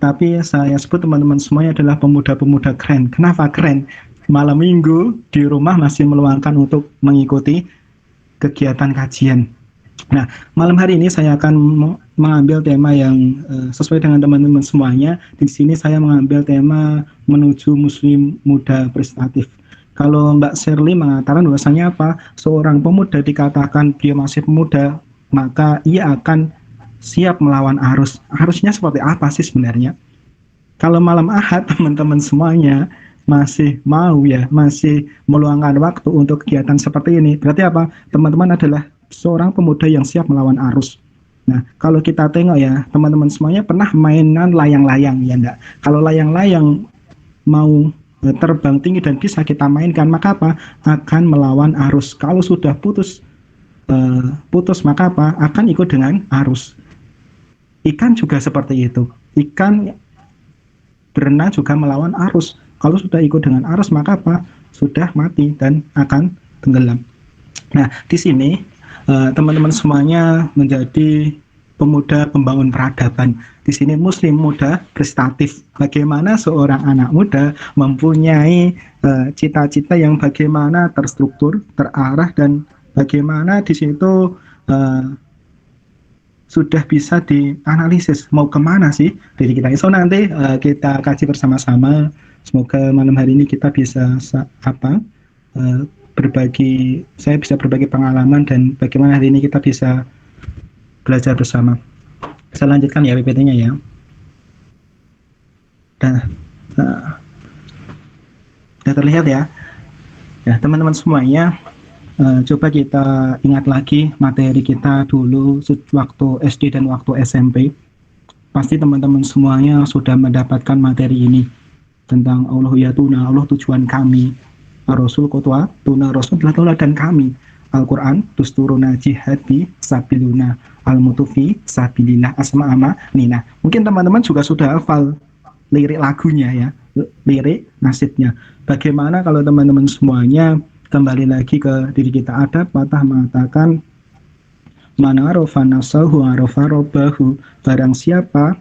Tapi saya sebut teman-teman semuanya adalah pemuda-pemuda keren. Kenapa keren? Malam minggu di rumah masih meluangkan untuk mengikuti kegiatan kajian. Nah, malam hari ini saya akan mengambil tema yang sesuai dengan teman-teman semuanya. Di sini saya mengambil tema menuju muslim muda prestatif. Kalau Mbak Shirley mengatakan bahwasanya apa? Seorang pemuda dikatakan dia masih pemuda, maka ia akan siap melawan arus. Arusnya seperti apa sih sebenarnya? Kalau malam Ahad teman-teman semuanya masih mau ya, masih meluangkan waktu untuk kegiatan seperti ini. Berarti apa? Teman-teman adalah seorang pemuda yang siap melawan arus. Nah, kalau kita tengok ya, teman-teman semuanya pernah mainan layang-layang ya enggak? Kalau layang-layang mau terbang tinggi dan bisa kita mainkan, maka apa? Akan melawan arus. Kalau sudah putus maka apa? Akan ikut dengan arus. Ikan juga seperti itu. Ikan berenang juga melawan arus. Kalau sudah ikut dengan arus maka apa? Sudah mati dan akan tenggelam. Nah, di sini teman-teman semuanya menjadi pemuda pembangun peradaban. Di sini muslim muda prestatif. Bagaimana seorang anak muda mempunyai cita-cita yang bagaimana terstruktur, terarah, dan bagaimana di situ sudah bisa dianalisis mau kemana sih diri kita. So nanti kita kaji bersama-sama. Semoga malam hari ini kita bisa saya bisa berbagi pengalaman dan bagaimana hari ini kita bisa belajar bersama. Saya lanjutkan ya PPT-nya ya. Dan sudah terlihat ya. Ya teman-teman semuanya, coba kita ingat lagi materi kita dulu waktu SD dan waktu SMP. Pasti teman-teman semuanya sudah mendapatkan materi ini tentang Allah ya Tuna, Allah tujuan kami, Rasul Qotwa Tuna, Rasul adalah tauladan kami, Al-Quran Dusturuna Jihadi Sabiluna Al-Mutufi Sabilillah Asma Ama Nina. Mungkin teman-teman juga sudah hafal lirik lagunya ya, lirik nasidnya. Bagaimana kalau teman-teman semuanya kembali lagi ke diri kita, ada patah mengatakan mana arofa nasahu arofa robbahu, barang siapa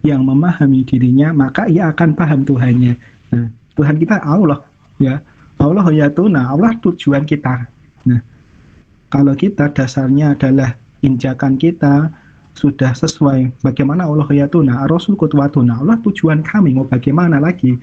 yang memahami dirinya maka ia akan paham Tuhannya. Nah, Tuhan kita Allah ya, Allah ya Tuna, Allah tujuan kita. Nah, kalau kita dasarnya adalah injakan kita sudah sesuai, bagaimana Allah ya Tuna, Rasul Qutwatuna, Allah tujuan kami, mau bagaimana lagi?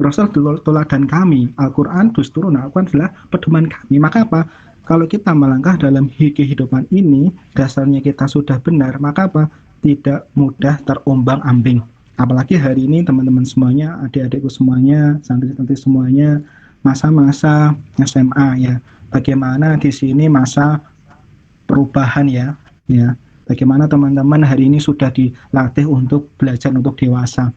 Rasul teladan kami, Al-Quran Dusturun, Al-Quran adalah pedoman kami. Maka apa? Kalau kita melangkah dalam kehidupan ini, dasarnya kita sudah benar, maka apa? Tidak mudah terombang-ambing. Apalagi hari ini teman-teman semuanya, adik-adikku semuanya, santri-santri semuanya, masa-masa SMA ya. Bagaimana di sini masa perubahan ya. Bagaimana teman-teman hari ini sudah dilatih untuk belajar untuk dewasa.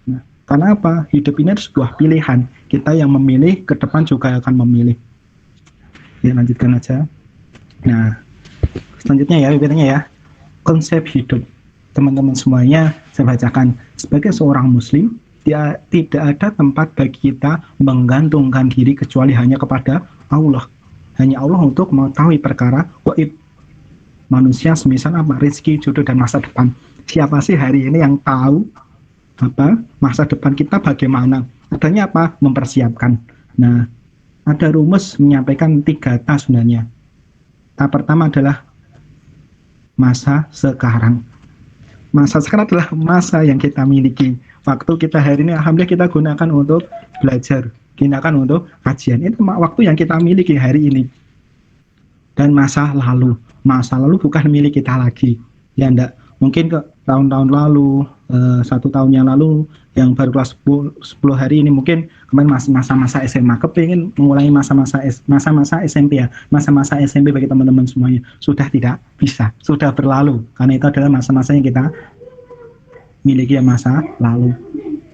Nah, karena apa? Hidup ini adalah sebuah pilihan. Kita yang memilih, ke depan juga akan memilih. Ya, lanjutkan aja. Nah, selanjutnya ya, PPT-nya ya. Konsep hidup. Teman-teman semuanya, saya bacakan. Sebagai seorang muslim, dia tidak ada tempat bagi kita menggantungkan diri kecuali hanya kepada Allah. Hanya Allah untuk mengetahui perkara gaib. Manusia semisal apa? Rezeki, jodoh, dan masa depan. Siapa sih hari ini yang tahu masa depan kita bagaimana? Adanya apa? Mempersiapkan. Nah, ada rumus menyampaikan 3 tahap sebenarnya. Tahap pertama adalah masa sekarang. Masa sekarang adalah masa yang kita miliki. Waktu kita hari ini alhamdulillah kita gunakan untuk belajar, gunakan untuk kajian. Itu waktu yang kita miliki hari ini. Dan masa lalu bukan milik kita lagi. Ya enggak, mungkin ke tahun-tahun lalu, 1 tahun yang lalu, yang baru kelas 10 hari ini, mungkin kemarin masih masa-masa SMA, kepingin mengulangi masa-masa SMP ya, masa-masa SMP bagi teman-teman semuanya, sudah tidak bisa, sudah berlalu, karena itu adalah masa-masa yang kita miliki, masa lalu.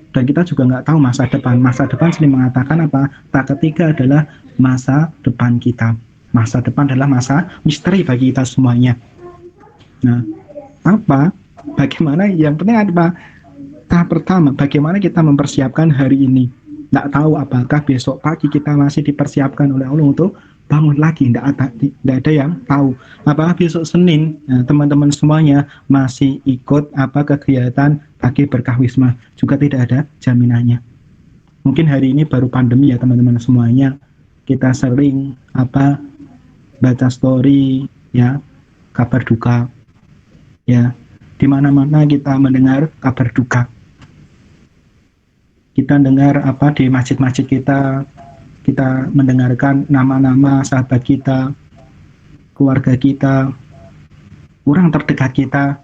Dan kita juga nggak tahu masa depan sering mengatakan apa? Tak ketiga adalah masa depan kita. Masa depan adalah masa misteri bagi kita semuanya. Nah, bagaimana yang penting apa? Tahap pertama, bagaimana kita mempersiapkan hari ini. Nggak tahu apakah besok pagi kita masih dipersiapkan oleh Allah untuk bangun lagi. Nggak ada yang tahu. Apakah besok Senin teman-teman semuanya masih ikut kegiatan pagi berkah wisma, juga tidak ada jaminannya. Mungkin hari ini baru pandemi ya teman-teman semuanya, kita sering baca story ya, kabar duka ya, di mana-mana kita mendengar kabar duka. Kita dengar di masjid-masjid kita mendengarkan nama-nama sahabat kita, keluarga kita, orang terdekat kita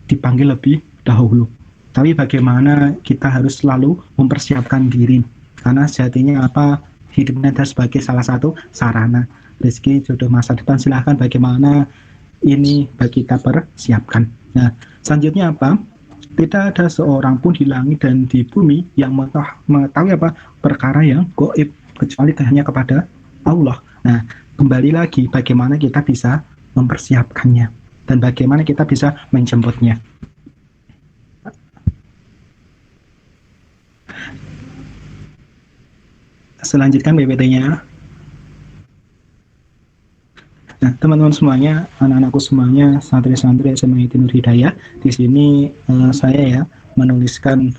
dipanggil lebih dahulu. Tapi bagaimana kita harus selalu mempersiapkan diri, karena sejatinya hidupnya adalah sebagai salah satu sarana rezeki, jodoh, masa depan. Silahkan bagaimana ini bagi kita persiapkan. Nah, selanjutnya tidak ada seorang pun di langit dan di bumi yang mengetahui perkara yang gaib kecuali hanya kepada Allah. Nah, kembali lagi bagaimana kita bisa mempersiapkannya dan bagaimana kita bisa menjemputnya. Selanjutkan PPT-nya. Nah, teman-teman semuanya, anak-anakku semuanya, santri-santri SMA IT Nur Hidayah, di sini saya menuliskan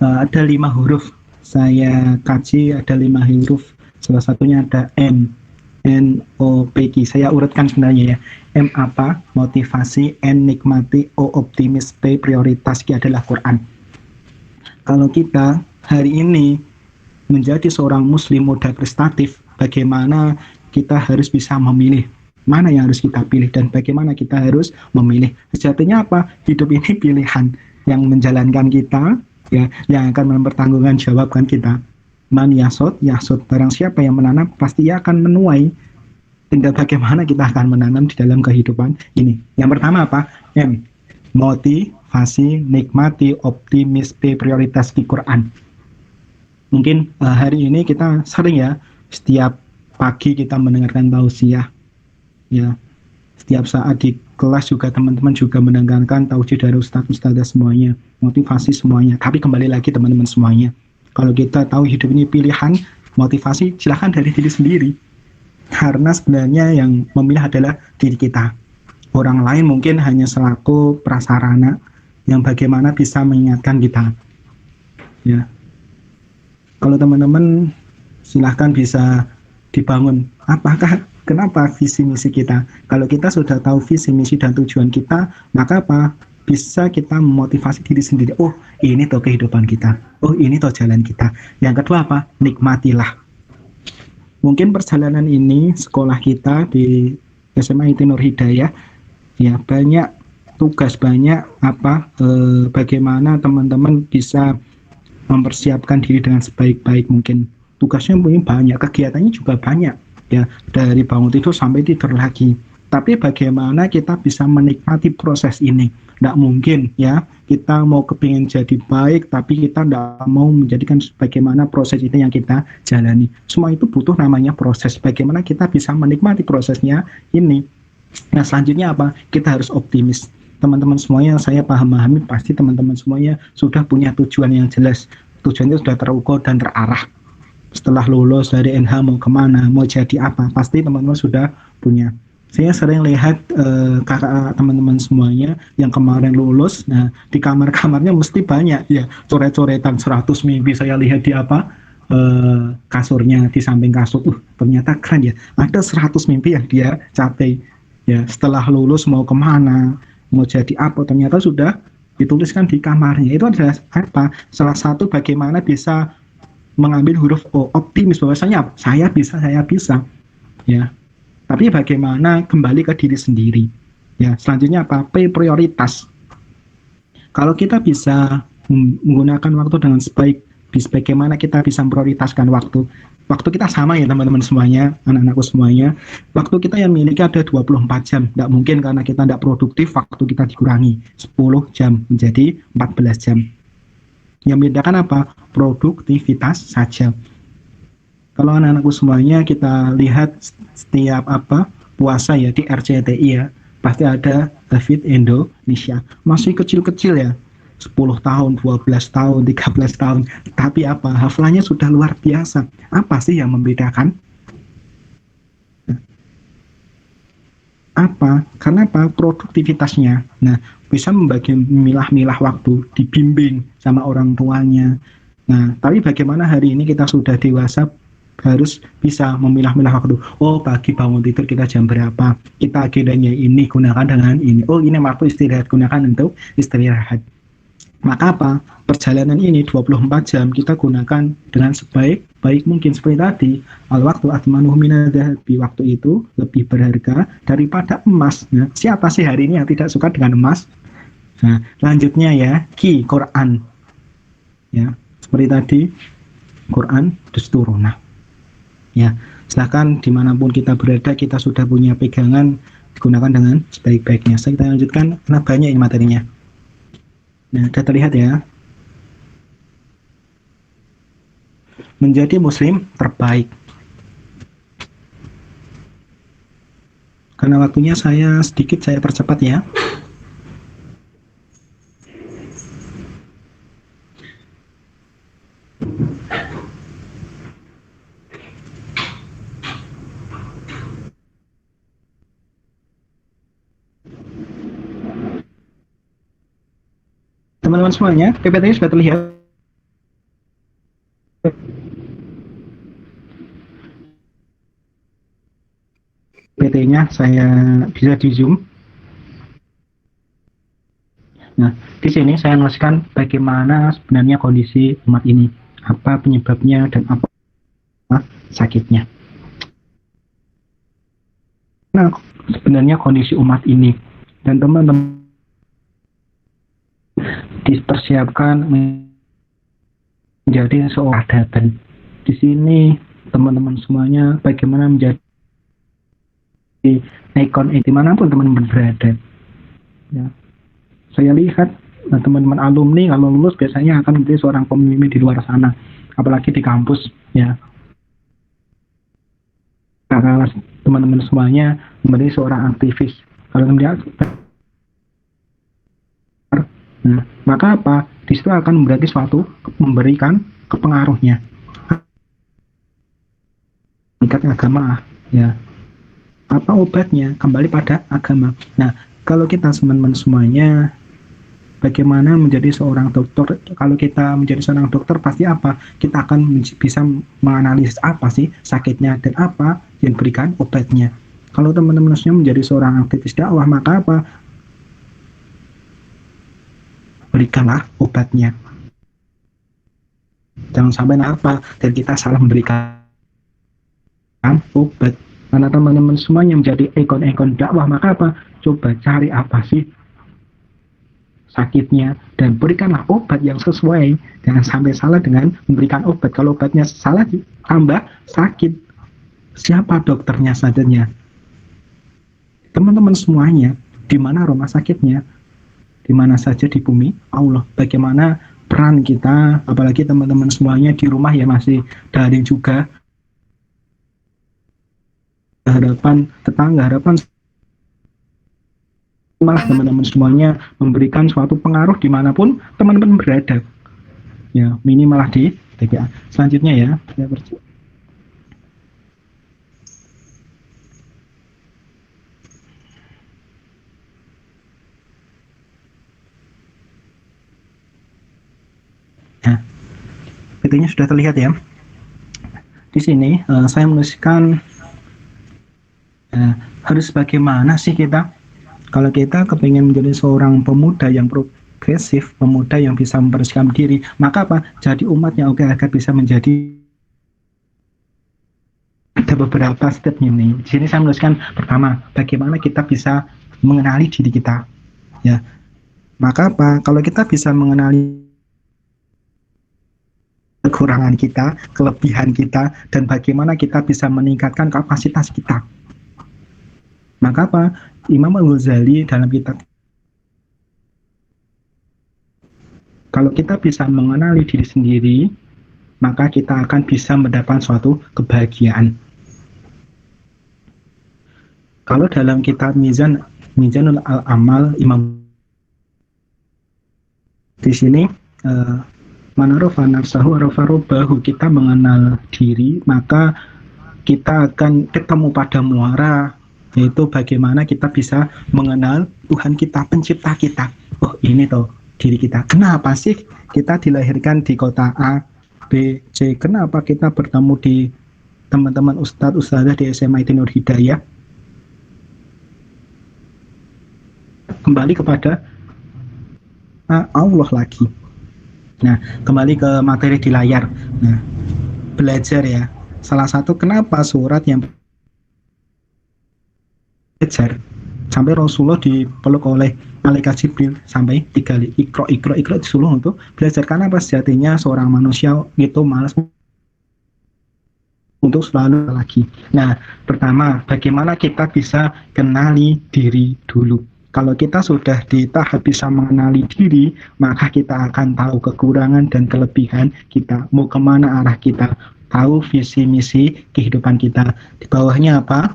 ada 5 huruf. Saya kaji ada 5 huruf. Salah satunya ada M, N, O, P, Q. Saya urutkan sebenarnya ya. M motivasi, N nikmati, O optimis, P prioritas, Q adalah Quran. Kalau kita hari ini menjadi seorang muslim muda prestatif, bagaimana kita harus bisa memilih mana yang harus kita pilih dan bagaimana kita harus memilih. Sejatinya hidup ini pilihan yang menjalankan kita ya, yang akan mempertanggungjawabkan kita. Man yasod, barang siapa yang menanam pasti akan menuai. Tinggal bagaimana kita akan menanam di dalam kehidupan ini. Yang pertama M, motivasi, nikmati, optimis, P prioritas di Quran. Mungkin hari ini kita sering ya, setiap pagi kita mendengarkan tausiah ya, setiap saat di kelas juga teman-teman juga mendengarkan tausiah dari ustadz-ustadzah semuanya, motivasi semuanya. Tapi kembali lagi teman-teman semuanya, kalau kita tahu hidup ini pilihan, motivasi silahkan dari diri sendiri, karena sebenarnya yang memilih adalah diri kita. Orang lain mungkin hanya selaku prasarana yang bagaimana bisa mengingatkan kita ya. Kalau teman-teman silahkan bisa dibangun kenapa visi misi kita. Kalau kita sudah tahu visi misi dan tujuan kita, maka bisa kita memotivasi diri sendiri. Oh, ini toh kehidupan kita. Oh, ini toh jalan kita. Yang kedua nikmatilah. Mungkin perjalanan ini sekolah kita di SMA IT Nur Hidayah ya, banyak tugas, banyak bagaimana teman-teman bisa mempersiapkan diri dengan sebaik-baik mungkin. Tugasnya mungkin banyak, kegiatannya juga banyak ya, dari bangun tidur sampai tidur lagi. Tapi bagaimana kita bisa menikmati proses ini. Nggak mungkin ya kita mau kepingin jadi baik tapi kita nggak mau menjadikan bagaimana proses itu yang kita jalani. Semua itu butuh namanya proses. Bagaimana kita bisa menikmati prosesnya ini. Nah, selanjutnya kita harus optimis. Teman-teman semuanya, saya pahami pasti teman-teman semuanya sudah punya tujuan yang jelas. Tujuannya sudah terukur dan terarah. Setelah lulus dari NH mau kemana, mau jadi apa, pasti teman-teman sudah punya. Saya sering lihat kakak teman-teman semuanya yang kemarin lulus, nah di kamar-kamarnya mesti banyak ya, coret-coretan 100 mimpi. Saya lihat di kasurnya, di samping kasur, ternyata keren ya, ada 100 mimpi yang dia capai ya. Setelah lulus mau kemana, mau jadi apa, ternyata sudah dituliskan di kamarnya. Itu adalah salah satu bagaimana bisa mengambil huruf O, optimis, bahwasanya saya bisa ya. Tapi bagaimana kembali ke diri sendiri ya. Selanjutnya P prioritas. Kalau kita bisa menggunakan waktu dengan sebaik, bagaimana kita bisa memprioritaskan waktu kita sama ya teman-teman semuanya, anak-anakku semuanya. Waktu kita yang miliki ada 24 jam. Tidak mungkin karena kita tidak produktif, waktu kita dikurangi 10 jam menjadi 14 jam. Yang membedakan produktivitas saja. Kalau anak-anakku semuanya kita lihat setiap puasa ya di RCTI ya, pasti ada David Indonesia. Masih kecil-kecil ya. 10 tahun, 12 tahun, 13 tahun, tapi apa? Hafalannya sudah luar biasa. Apa sih yang membedakan? Apa? Karena apa? Produktivitasnya. Nah, bisa membagi milah-milah waktu, dibimbing sama orang tuanya. Nah, tapi bagaimana hari ini kita sudah dewasa harus bisa memilah-milah waktu. Oh, pagi bangun tidur kita jam berapa? Kita agendanya ini gunakan dengan ini. Oh, ini waktu istirahat, gunakan untuk istirahat. Maka apa? Perjalanan ini 24 jam kita gunakan dengan sebaik mungkin. Seperti tadi, al-waktu atmanuhu minadzahabi, waktu itu lebih berharga daripada emas. Nah, siapa sih hari ini yang tidak suka dengan emas? Nah, lanjutnya ya, Quran. Ya, seperti tadi, Quran Dusturuna. Ya, silahkan dimanapun kita berada, kita sudah punya pegangan, digunakan dengan sebaik-baiknya. Saya kita lanjutkan, karena banyak ini materinya. Nah, sudah terlihat ya. Menjadi muslim terbaik. Karena waktunya saya sedikit, saya percepat ya. Teman-teman semuanya, PPT sudah terlihat. PT-nya saya bisa di zoom. Nah, di sini saya menuliskan bagaimana sebenarnya kondisi umat ini, apa penyebabnya dan apa sakitnya. Nah, sebenarnya kondisi umat ini dan teman-teman dipersiapkan menjadi seorang dan di sini teman-teman semuanya bagaimana menjadi ikon dimanapun teman-teman berada. Ya, saya lihat teman-teman alumni kalau lulus biasanya akan menjadi seorang pemimpin di luar sana, apalagi di kampus. Ya, karena teman-teman semuanya menjadi seorang aktivis. Kalau melihat, nah, maka apa? Di situ akan berarti suatu memberikan kepengaruhnya. Tingkat agama, ya. Apa obatnya? Kembali pada agama. Nah, kalau kita teman-teman semuanya, bagaimana menjadi seorang dokter? Kalau kita menjadi seorang dokter, pasti apa? Kita akan bisa menganalisis apa sih sakitnya dan apa yang diberikan obatnya. Kalau teman-teman menjadi seorang aktivis dakwah, maka apa? Berikanlah obatnya. Jangan sampai apa dan kita salah memberikan obat. Karena teman-teman semuanya menjadi ikon-ikon dakwah, maka apa? Coba cari apa sih sakitnya dan berikanlah obat yang sesuai. Jangan sampai salah dengan memberikan obat. Kalau obatnya salah, tambah sakit. Siapa dokternya sajanya? Teman-teman semuanya, di mana rumah sakitnya? Di mana saja di bumi Allah. Bagaimana peran kita, apalagi teman-teman semuanya di rumah ya masih daring juga. Harapan tetangga, harapan malah teman-teman semuanya memberikan suatu pengaruh dimanapun teman-teman berada. Ya, minimal di TPA. Selanjutnya ya, saya Nah, PT-nya sudah terlihat ya. Di sini saya menuliskan harus bagaimana sih kita kalau kita kepingin menjadi seorang pemuda yang progresif, pemuda yang bisa membersihkan diri, maka apa? Jadi umat yang oke agar bisa menjadi. Ada beberapa stepnya nih. Di sini saya menuliskan pertama, bagaimana kita bisa mengenali diri kita. Ya, maka apa? Kalau kita bisa mengenali kekurangan kita, kelebihan kita, dan bagaimana kita bisa meningkatkan kapasitas kita. Maka apa? Imam Al-Ghazali dalam kitab, kalau kita bisa mengenali diri sendiri, maka kita akan bisa mendapat suatu kebahagiaan. Kalau dalam kitab Mizanul Al-Amal, Imam Di sini manarofa nafsahu arafa robbahu, kita mengenal diri, maka kita akan ketemu pada muara, yaitu bagaimana kita bisa mengenal Tuhan kita, pencipta kita. Oh, ini toh diri kita. Kenapa sih kita dilahirkan di kota A, B, C? Kenapa kita bertemu di teman-teman ustadz ustadzah di SMA Nur Hidayah? Kembali kepada Allah lagi. Nah, kembali ke materi di layar. Nah, belajar ya. Salah satu kenapa surat yang belajar sampai Rasulullah dipeluk oleh malaikat Jibril sampai 3 kali ikro disuruh untuk belajar, karena apa? Sejatinya seorang manusia gitu malas untuk selalu lagi. Nah, pertama, bagaimana kita bisa kenali diri dulu. Kalau kita sudah di tahap bisa mengenali diri, maka kita akan tahu kekurangan dan kelebihan kita, mau kemana arah kita, tahu visi misi kehidupan kita. Di bawahnya apa?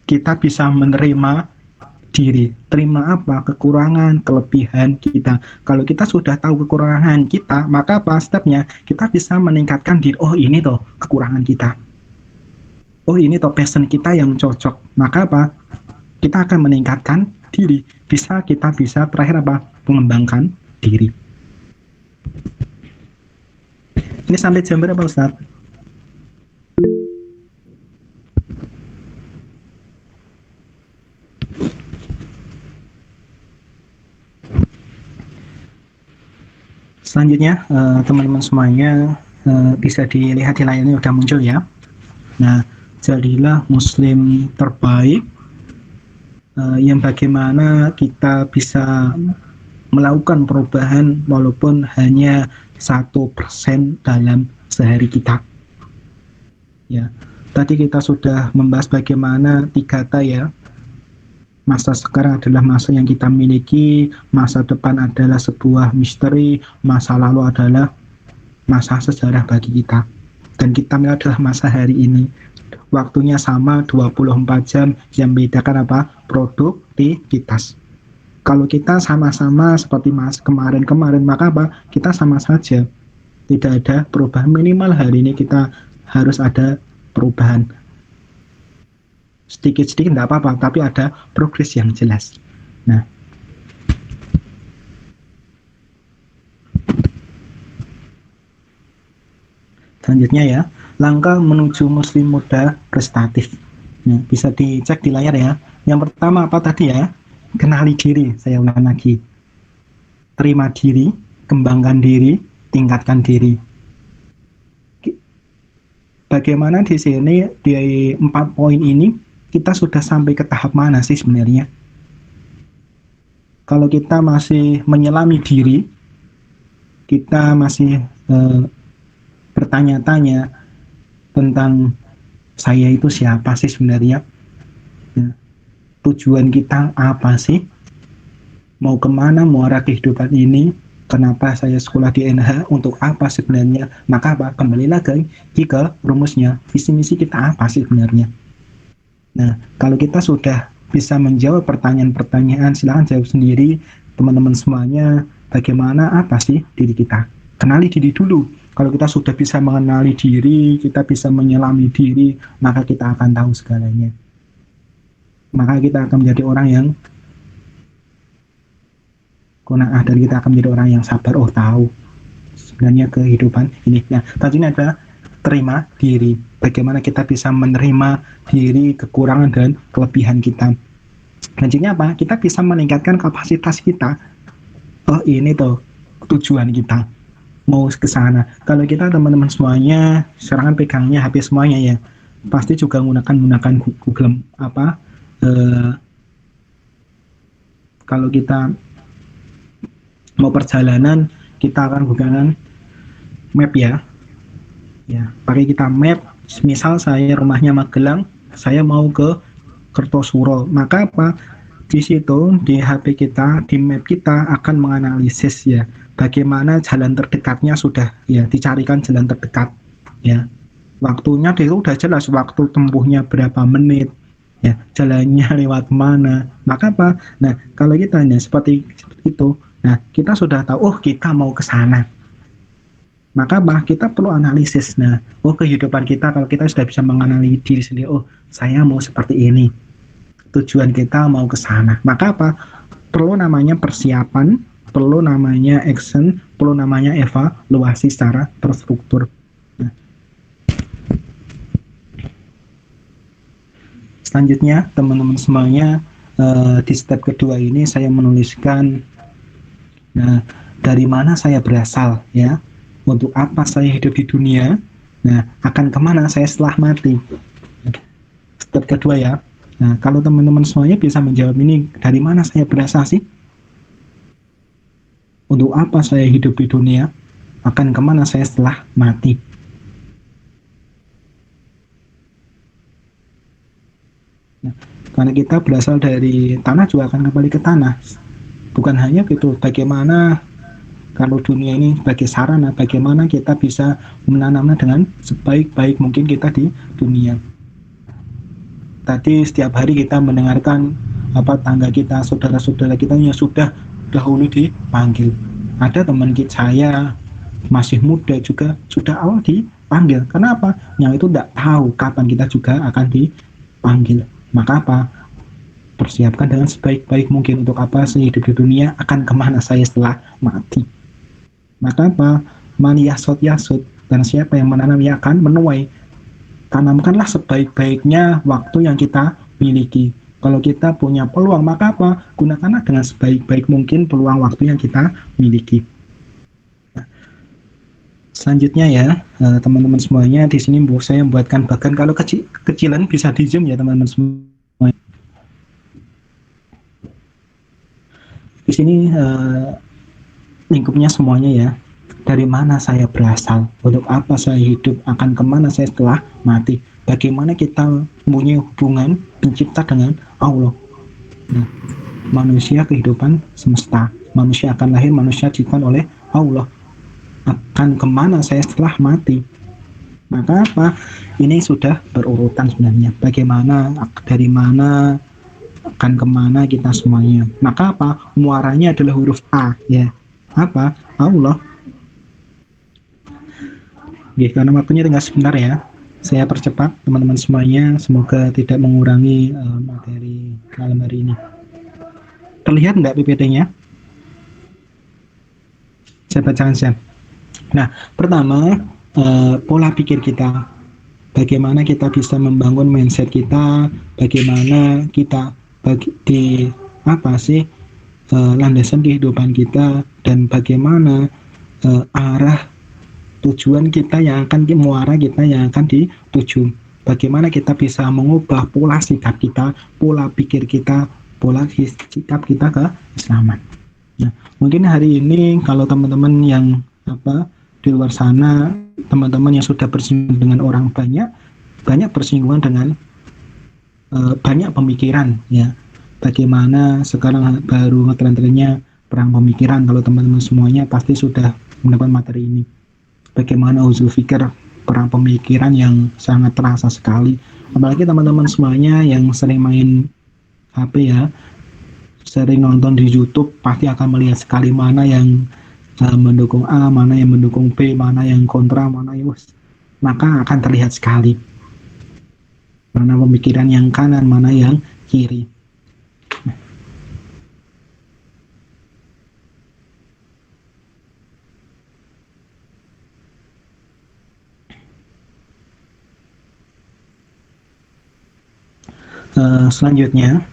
Kita bisa menerima diri. Terima apa? Kekurangan, kelebihan kita. Kalau kita sudah tahu kekurangan kita, maka apa stepnya? Kita bisa meningkatkan diri. Oh, ini toh kekurangan kita. Oh, ini toh passion kita yang cocok. Maka apa? Kita akan meningkatkan diri. Kita bisa terakhir apa? Mengembangkan diri. Ini sampai jam berapa, Ustaz? Selanjutnya, teman-teman semuanya bisa dilihat di layarnya udah muncul ya. Nah, jadilah muslim terbaik, yang bagaimana kita bisa melakukan perubahan walaupun hanya 1% dalam sehari kita. Ya, tadi kita sudah membahas bagaimana 3T ya. Masa sekarang adalah masa yang kita miliki, masa depan adalah sebuah misteri, masa lalu adalah masa sejarah bagi kita. Dan kita adalah masa hari ini. Waktunya sama 24 jam, yang bedakan apa? Produktivitas. Kalau kita sama-sama seperti kemarin-kemarin, maka apa? Kita sama saja. Tidak ada perubahan, minimal hari ini kita harus ada perubahan. Sedikit-sedikit tidak apa-apa, tapi ada progres yang jelas. Nah, selanjutnya ya, langkah menuju muslim muda prestatif. Nah, bisa dicek di layar ya. Yang pertama apa tadi ya? Kenali diri, saya ulang lagi. Terima diri, kembangkan diri, tingkatkan diri. Bagaimana di sini di 4 poin ini kita sudah sampai ke tahap mana sih sebenarnya? Kalau kita masih menyelami diri, kita masih bertanya-tanya tentang saya itu siapa sih sebenarnya, ya, tujuan kita apa sih, mau kemana muara kehidupan ini, kenapa saya sekolah di NH, untuk apa sebenarnya, maka apa? Kembali lagi ke rumusnya, visi misi kita apa sih sebenarnya. Nah, kalau kita sudah bisa menjawab pertanyaan-pertanyaan, silahkan jawab sendiri teman-teman semuanya, bagaimana apa sih diri kita. Kenali diri dulu. Kalau kita sudah bisa mengenali diri, kita bisa menyelami diri, maka kita akan tahu segalanya. Maka kita akan menjadi orang yang qanaah, dan kita akan menjadi orang yang sabar. Oh, tahu sebenarnya kehidupan ini. Nah, tadi ini adalah terima diri. Bagaimana kita bisa menerima diri, kekurangan dan kelebihan kita. Selanjutnya apa? Kita bisa meningkatkan kapasitas kita. Oh, ini tuh tujuan kita. Mau ke sana. Kalau kita teman-teman semuanya serangan pegangnya HP semuanya ya, pasti juga menggunakan Google apa? Kalau kita mau perjalanan, kita akan gunakan map ya. Ya, pakai kita map. Misal saya rumahnya Magelang, saya mau ke Kertosuro, maka apa? Di situ di HP kita, di map kita akan menganalisis ya, bagaimana jalan terdekatnya sudah ya, dicarikan jalan terdekat ya. Waktunya itu udah jelas, waktu tempuhnya berapa menit, ya jalannya lewat mana. Maka apa? Nah, kalau kita hanya seperti itu, nah kita sudah tahu, oh kita mau ke sana. Maka apa? Kita perlu analisis. Nah, oh kehidupan kita, kalau kita sudah bisa mengenali diri sendiri, oh saya mau seperti ini, tujuan kita mau ke sana. Maka apa? Perlu namanya persiapan, perlu namanya action, perlu namanya evaluasi secara terstruktur. Nah, selanjutnya teman-teman semuanya, di step kedua ini saya menuliskan, nah dari mana saya berasal, ya, untuk apa saya hidup di dunia, nah akan kemana saya setelah mati. Step kedua ya. Nah, kalau teman-teman semuanya bisa menjawab ini, dari mana saya berasal sih? Untuk apa saya hidup di dunia? Akan kemana saya setelah mati? Nah, karena kita berasal dari tanah, juga akan kembali ke tanah. Bukan hanya gitu, bagaimana kalau dunia ini sebagai sarana, bagaimana kita bisa menanamnya dengan sebaik-baik mungkin kita di dunia. Tadi setiap hari kita mendengarkan tangga kita, saudara-saudara kita yang sudah dahulu dipanggil. Ada teman saya masih muda juga sudah awal dipanggil. Kenapa? Yang itu tidak tahu kapan kita juga akan dipanggil. Maka apa? Persiapkan dengan sebaik-baik mungkin. Untuk apa saya hidup di dunia, akan kemana saya setelah mati. Maka apa? Man yasut yasut, dan siapa yang menanam ia akan menuai. Tanamkanlah sebaik-baiknya waktu yang kita miliki. Kalau kita punya peluang, maka apa? Gunakanlah dengan sebaik-baik mungkin peluang waktu yang kita miliki. Selanjutnya ya, teman-teman semuanya, di sini saya membuatkan bahkan kalau kecilan bisa di zoom ya teman-teman semua. Di sini lingkupnya semuanya ya. Dari mana saya berasal, untuk apa saya hidup, akan kemana saya setelah mati, bagaimana kita mempunyai hubungan pencipta dengan Allah. Nah, manusia kehidupan semesta, manusia akan lahir, manusia diciptakan oleh Allah. Akan kemana saya setelah mati? Maka apa? Ini sudah berurutan sebenarnya. Bagaimana, dari mana, akan kemana kita semuanya. Maka apa? Muaranya adalah huruf A ya. Apa? Allah. Oke, karena waktunya tinggal sebentar ya, saya percepat teman-teman semuanya, semoga tidak mengurangi materi malam hari ini. Terlihat enggak PPT-nya? Saya bacakan siap. Nah, pertama, pola pikir kita. Bagaimana kita bisa membangun mindset kita, bagaimana kita landasan kehidupan kita, dan bagaimana arah tujuan kita yang akan muara kita yang akan dituju. Bagaimana kita bisa mengubah pola sikap kita, pola pikir kita, pola sikap kita ke keislaman. Nah, mungkin hari ini kalau teman-teman yang di luar sana, teman-teman yang sudah bersinggungan dengan orang banyak bersinggungan dengan banyak pemikiran ya. Bagaimana sekarang baru ngetren-trennya perang pemikiran, kalau teman-teman semuanya pasti sudah mendapat materi ini. Bagaimana usul fikir, perang pemikiran yang sangat terasa sekali. Apalagi teman-teman semuanya yang sering main HP ya, sering nonton di YouTube, pasti akan melihat sekali mana yang mendukung A, mana yang mendukung B, mana yang kontra, mana yang maka akan terlihat sekali mana pemikiran yang kanan, mana yang kiri. Selanjutnya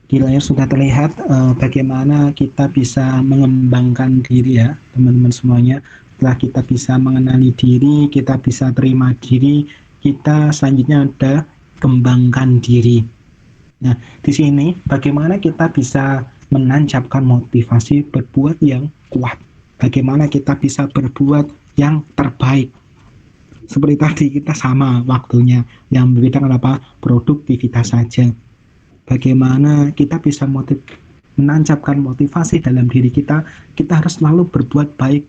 di layar sudah terlihat bagaimana kita bisa mengembangkan diri ya teman-teman semuanya. Setelah kita bisa mengenali diri, kita bisa terima diri, kita selanjutnya ada kembangkan diri. Nah, di sini bagaimana kita bisa menancapkan motivasi berbuat yang kuat, bagaimana kita bisa berbuat yang terbaik. Seperti tadi kita sama waktunya, yang berbeda apa? Produktivitas saja. Bagaimana kita bisa menancapkan motivasi dalam diri kita harus selalu berbuat baik,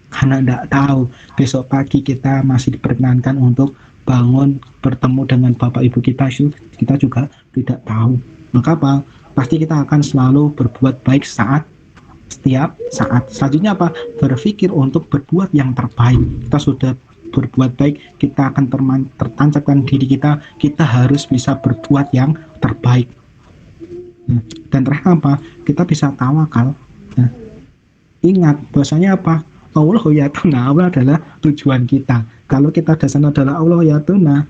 karena tidak tahu besok pagi kita masih diperkenankan untuk bangun bertemu dengan bapak ibu kita itu kita juga tidak tahu. Maka apa? Pasti kita akan selalu berbuat baik setiap saat. Selanjutnya apa? Berpikir untuk berbuat yang terbaik. Kita sudah berbuat baik, kita akan tertancapkan diri kita harus bisa berbuat yang terbaik. Dan terakhir apa? Kita bisa tawakal. Ingat bahwasanya apa? Allah ya Tuna, Allah adalah tujuan kita. Kalau kita dasarnya adalah Allah ya Tuna,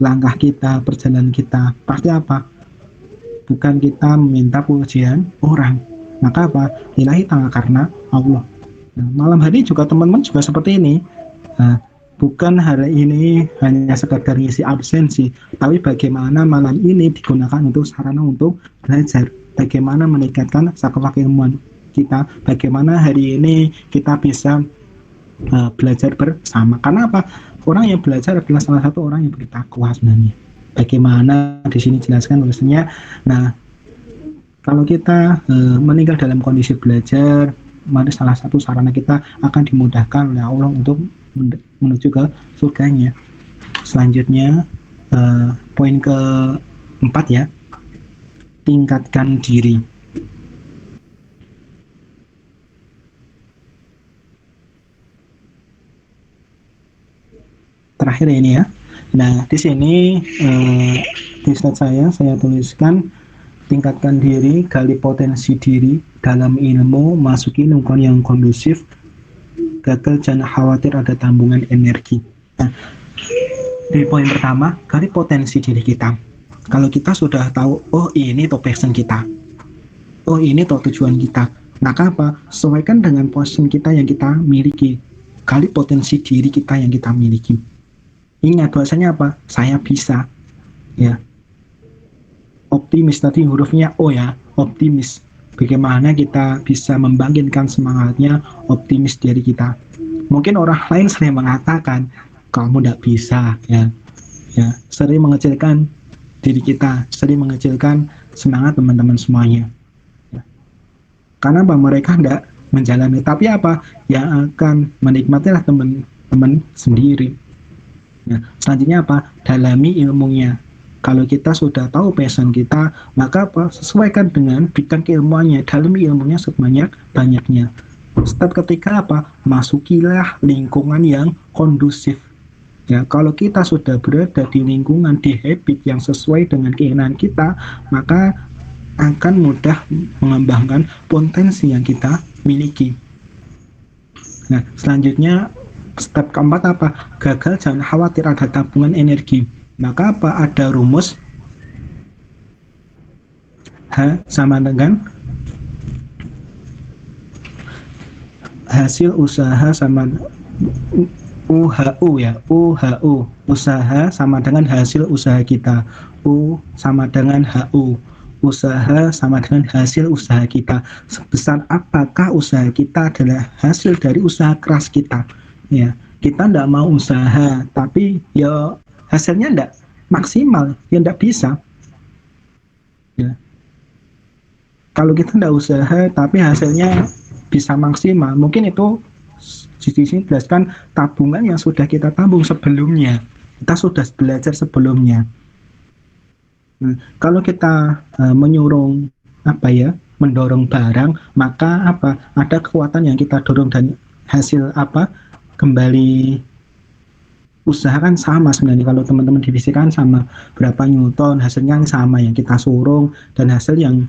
langkah kita, perjalanan kita pasti apa? Bukan kita meminta pujian orang. Maka apa? Lillahi ta'ala, karena Allah. Malam hari juga teman-teman juga seperti ini. Bukan hari ini hanya sekadar ngisi absensi, tapi bagaimana malam ini digunakan untuk sarana untuk belajar. Bagaimana meningkatkan saklar keilmuan kita, bagaimana hari ini kita bisa belajar bersama. Karena apa? Orang yang belajar adalah salah satu orang yang bertakwa sebenarnya. Bagaimana di sini jelaskan bahwasanya, nah kalau kita meninggal dalam kondisi belajar, maka salah satu sarana kita akan dimudahkan oleh Allah untuk menuju ke surganya. Selanjutnya poin keempat ya, tingkatkan diri. Terakhir ini ya. Nah, di sini di slide saya tuliskan tingkatkan diri, gali potensi diri dalam ilmu, masuki lingkungan yang kondusif, gagal jangan khawatir ada tambungan energi. Nah, di poin pertama, gali potensi diri kita. Kalau kita sudah tahu, oh ini tuh passion kita, oh ini tuh tujuan kita, maka apa? Sesuaikan dengan passion kita yang kita miliki, gali potensi diri kita yang kita miliki. Ingat bahwasanya apa? Saya bisa, ya. Optimis tadi hurufnya O ya, optimis. Bagaimana kita bisa membangkitkan semangatnya, optimis diri kita. Mungkin orang lain sering mengatakan kamu tidak bisa, ya, sering mengecilkan diri kita, sering mengecilkan semangat teman-teman semuanya. Ya. Karena apa? Mereka tidak menjalani, tapi apa? Yang akan menikmatilah teman-teman sendiri. Nah, selanjutnya apa? Dalami ilmunya. Kalau kita sudah tahu passion kita, maka apa? Sesuaikan dengan bidang keilmuannya, dalami ilmunya sebanyak-banyaknya. Step ketiga apa? Masukilah lingkungan yang kondusif. Ya, kalau kita sudah berada di lingkungan, di habit yang sesuai dengan keinginan kita, maka akan mudah mengembangkan potensi yang kita miliki. Nah, selanjutnya step keempat apa? Gagal jangan khawatir ada tabungan energi. Maka apa? Ada rumus H sama dengan hasil usaha sama UHU ya, UHU, usaha sama dengan hasil usaha kita. U sama dengan HU, usaha sama dengan hasil usaha kita. Sebesar apakah usaha kita adalah hasil dari usaha keras kita. Ya, kita tidak mau usaha, tapi ya hasilnya tidak maksimal, ya tidak bisa. Ya. Kalau kita tidak usaha, tapi hasilnya bisa maksimal, mungkin itu di sini jelaskan tabungan yang sudah kita tabung sebelumnya, kita sudah belajar sebelumnya. Kalau kita menyuruh mendorong barang, maka apa? Ada kekuatan yang kita dorong dan hasil kembali usahakan sama sebenarnya. Kalau teman-teman divisikan sama berapa newton, hasilnya sama yang kita suruh, dan hasil yang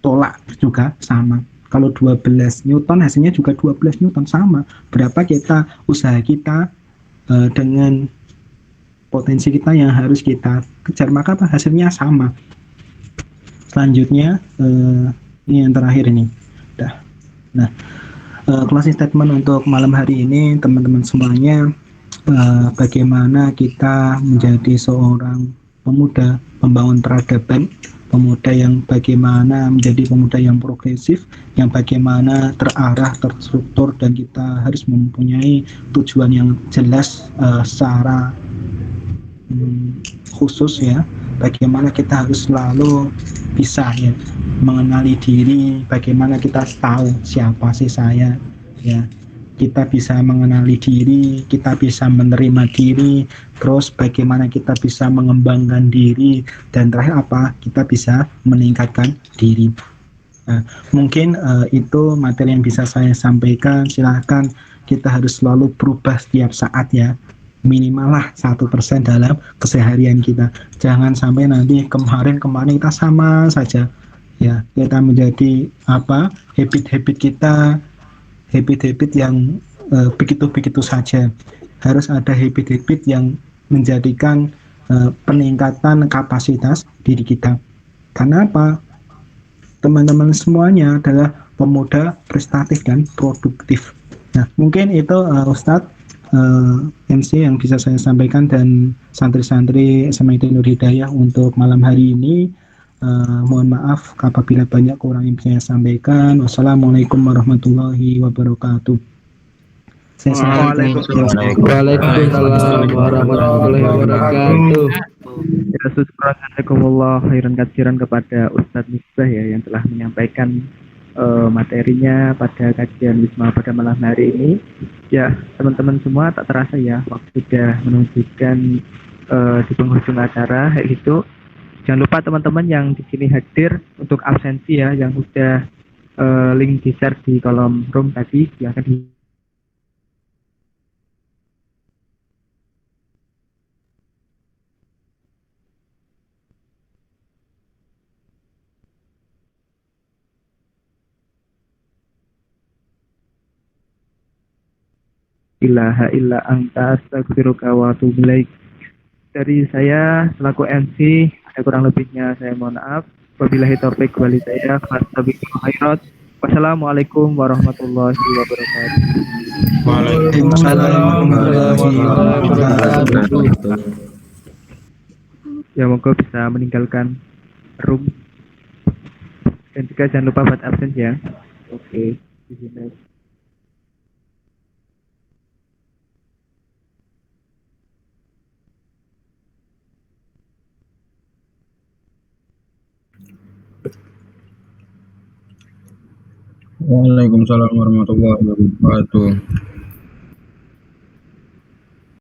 tolak juga sama. Kalau 12 newton hasilnya juga 12 newton sama. Berapa kita usaha kita dengan potensi kita yang harus kita kejar, maka hasilnya sama. Selanjutnya ini yang terakhir ini. Nah, closing statement untuk malam hari ini teman-teman semuanya, bagaimana kita menjadi seorang pemuda pembangun peradaban, pemuda yang bagaimana menjadi pemuda yang progresif, yang bagaimana terarah, terstruktur, dan kita harus mempunyai tujuan yang jelas secara khusus ya. Bagaimana kita harus selalu bisa ya mengenali diri, bagaimana kita tahu siapa sih saya ya, kita bisa mengenali diri, kita bisa menerima diri, terus bagaimana kita bisa mengembangkan diri, dan terakhir apa? Kita bisa meningkatkan diri. Nah, mungkin itu materi yang bisa saya sampaikan. Silahkan, kita harus selalu berubah setiap saat ya. Minimal lah 1% dalam keseharian kita. Jangan sampai nanti kemarin-kemarin kita sama saja. Ya, kita menjadi apa? Habit-habit kita, habit-habit yang begitu-begitu saja. Harus ada habit-habit yang menjadikan peningkatan kapasitas diri kita. Karena apa? Teman-teman semuanya adalah pemuda prestatif dan produktif. Nah, mungkin itu Ustadz MC yang bisa saya sampaikan dan santri-santri SMA Nur Hidayah untuk malam hari ini. Mohon maaf apabila banyak kurang yang bisa saya sampaikan. Wassalamualaikum warahmatullahi wabarakatuh. Waalaikumsalam warahmatullahi wabarakatuh. Ya, Jazakumullah khairan katsiran kepada Ustadz Misbah ya yang telah menyampaikan materinya pada kajian Wisma pada malam hari ini. Ya, teman-teman semua tak terasa ya waktu sudah menunjukkan di penghujung acara kayak gitu. Jangan lupa teman-teman yang di sini hadir untuk absensi ya yang sudah link di share di kolom room tadi silahkan di ilaha illa anta astaghfiruka wa atubu ilaik. Dari saya selaku MC ada kurang lebihnya saya mohon maaf. Wabillahi taufik wal hidayah. Khairat. Wassalamualaikum warahmatullahi wabarakatuh. Waalaikumsalam warahmatullahi wabarakatuh. Ya moga bisa meninggalkan room dan juga jangan lupa buat absen ya. Oke, di sini. Waalaikumsalam warahmatullahi wabarakatuh.